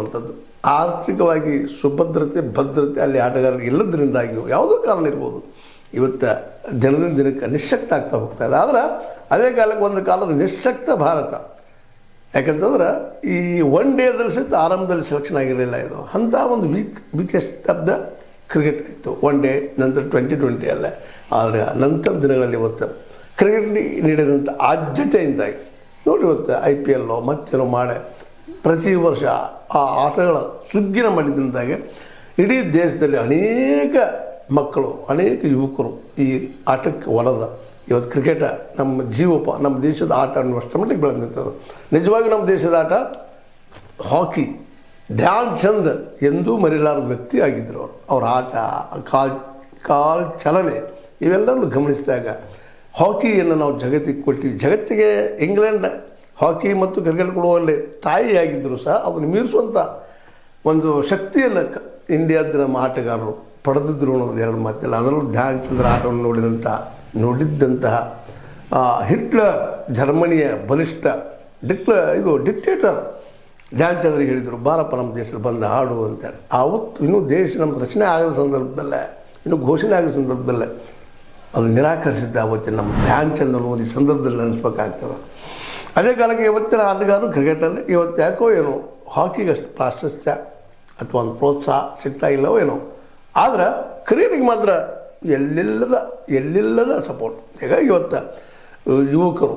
ಇರುವಂಥದ್ದು. ಆರ್ಥಿಕವಾಗಿ ಸುಭದ್ರತೆ ಭದ್ರತೆ ಅಲ್ಲಿ ಆಟಗಾರರಿಗೆ ಇಲ್ಲದ್ರಿಂದಾಗಿಯೂ ಯಾವುದೋ ಕಾರಣ ಇರ್ಬೋದು ಇವತ್ತು ದಿನದಿಂದ ದಿನಕ್ಕೆ ನಿಶ್ಶಕ್ತ ಆಗ್ತಾ ಹೋಗ್ತಾ ಇದೆ. ಆದ್ರೆ ಅದೇ ಕಾಲಕ್ಕೆ ಒಂದು ಕಾಲದ ನಿಶ್ಶಕ್ತ ಭಾರತ. ಯಾಕಂತಂದ್ರೆ ಈ ಒನ್ ಡೇದಲ್ಲಿ ಸಹಿತ ಆರಂಭದಲ್ಲಿ ಸೆಲೆಕ್ಷನ್ ಆಗಿರಲಿಲ್ಲ. ಇದು ಅಂಥ ಒಂದು ವೀಕೆಸ್ಟ್ ಆಫ್ ದ ಕ್ರಿಕೆಟ್ ಇತ್ತು ಒನ್ ಡೇ, ನಂತರ 2020 ಅಲ್ಲೇ. ಆದರೆ ನಂತರ ದಿನಗಳಲ್ಲಿ ಇವತ್ತು ಕ್ರಿಕೆಟ್ ನೀಡಿದಂಥ ಆದ್ಯತೆಯಿಂದಾಗಿ ನೋಡಿ ಇವತ್ತು IPL ಮತ್ತೇನೋ ಮಾಡಿ ಪ್ರತಿ ವರ್ಷ ಆ ಆಟಗಳ ಸುಗ್ಗಿನ ಮಾಡಿದ್ದಿಂದಾಗಿ ಇಡೀ ದೇಶದಲ್ಲಿ ಅನೇಕ ಮಕ್ಕಳು ಅನೇಕ ಯುವಕರು ಈ ಆಟಕ್ಕೆ ಒಲದ ಇವತ್ತು ಕ್ರಿಕೆಟ ನಮ್ಮ ಜೀವಪ, ನಮ್ಮ ದೇಶದ ಆಟ ಅನ್ನುವಷ್ಟರ ಮಟ್ಟಿಗೆ ಬೆಳೆದು ನಿಂತದ್ದು. ನಿಜವಾಗಿ ನಮ್ಮ ದೇಶದ ಆಟ ಹಾಕಿ. ಧ್ಯಾನ್ ಚಂದ್ ಎಂದೂ ಮರಿಲಾರದ ವ್ಯಕ್ತಿ ಆಗಿದ್ದರು ಅವರು. ಅವ್ರ ಆಟ, ಕಾಲ್ ಚಲನೆ ಇವೆಲ್ಲನೂ ಗಮನಿಸಿದಾಗ ಹಾಕಿಯನ್ನು ನಾವು ಜಗತ್ತಿಗೆ ಕೊಟ್ಟಿವಿ. ಜಗತ್ತಿಗೆ ಇಂಗ್ಲೆಂಡ್ ಹಾಕಿ ಮತ್ತು ಕ್ರಿಕೆಟ್ ಕೊಡುವಲ್ಲಿ ತಾಯಿಯಾಗಿದ್ದರೂ ಸಹ ಅದನ್ನು ಮೀರಿಸುವಂಥ ಒಂದು ಶಕ್ತಿಯನ್ನು ಇಂಡಿಯಾದ ನಮ್ಮ ಆಟಗಾರರು ಪಡೆದಿದ್ರು ಅನ್ನೋದು ಎರಡು ಮಾತಿಲ್ಲ. ಅದರಲ್ಲೂ ಧ್ಯಾನ್ ಚಂದ್ರ ಆಟವನ್ನು ನೋಡಿದ್ದಂತಹ ಹಿಟ್ಲರ್, ಜರ್ಮನಿಯ ಬಲಿಷ್ಠ ಡಿಕ್ಟೇಟರ್ ಧ್ಯಾನ್ ಚಂದ್ರಿಗೆ ಹೇಳಿದರು, ಬಾರಪ್ಪ ನಮ್ಮ ದೇಶದಲ್ಲಿ ಬಂದು ಆಡು ಅಂತೇಳಿ. ಆವತ್ತು ಇನ್ನೂ ದೇಶ ನಮ್ಮ ರಚನೆ ಆಗದ ಸಂದರ್ಭದಲ್ಲೇ, ಇನ್ನೂ ಘೋಷಣೆ ಆಗೋ ಸಂದರ್ಭದಲ್ಲೇ ಅದು ನಿರಾಕರಿಸಿದ್ದ ಆವತ್ತಿನ ನಮ್ಮ ಧ್ಯಾನ್ ಚಂದ್ ಅನ್ನೋದು ಈ ಸಂದರ್ಭದಲ್ಲಿ ಅನಿಸ್ಬೇಕಾಗ್ತದೆ. ಅದೇ ಕಾಲಕ್ಕೆ ಇವತ್ತಿನ ಆಟಗಾರರು ಕ್ರಿಕೆಟಲ್ಲಿ ಇವತ್ತು ಯಾಕೋ ಏನೋ ಹಾಕಿಗೆ ಅಷ್ಟು ಪ್ರಾಶಸ್ತ್ಯ ಅಥವಾ ಒಂದು ಪ್ರೋತ್ಸಾಹ ಸಿಗ್ತಾ ಇಲ್ಲವೋ ಏನೋ. ಆದರೆ ಕ್ರಿಕೆಟಿಗೆ ಮಾತ್ರ ಎಲ್ಲಿಲ್ಲದ ಸಪೋರ್ಟ್. ಹೀಗಾಗಿ ಇವತ್ತು ಯುವಕರು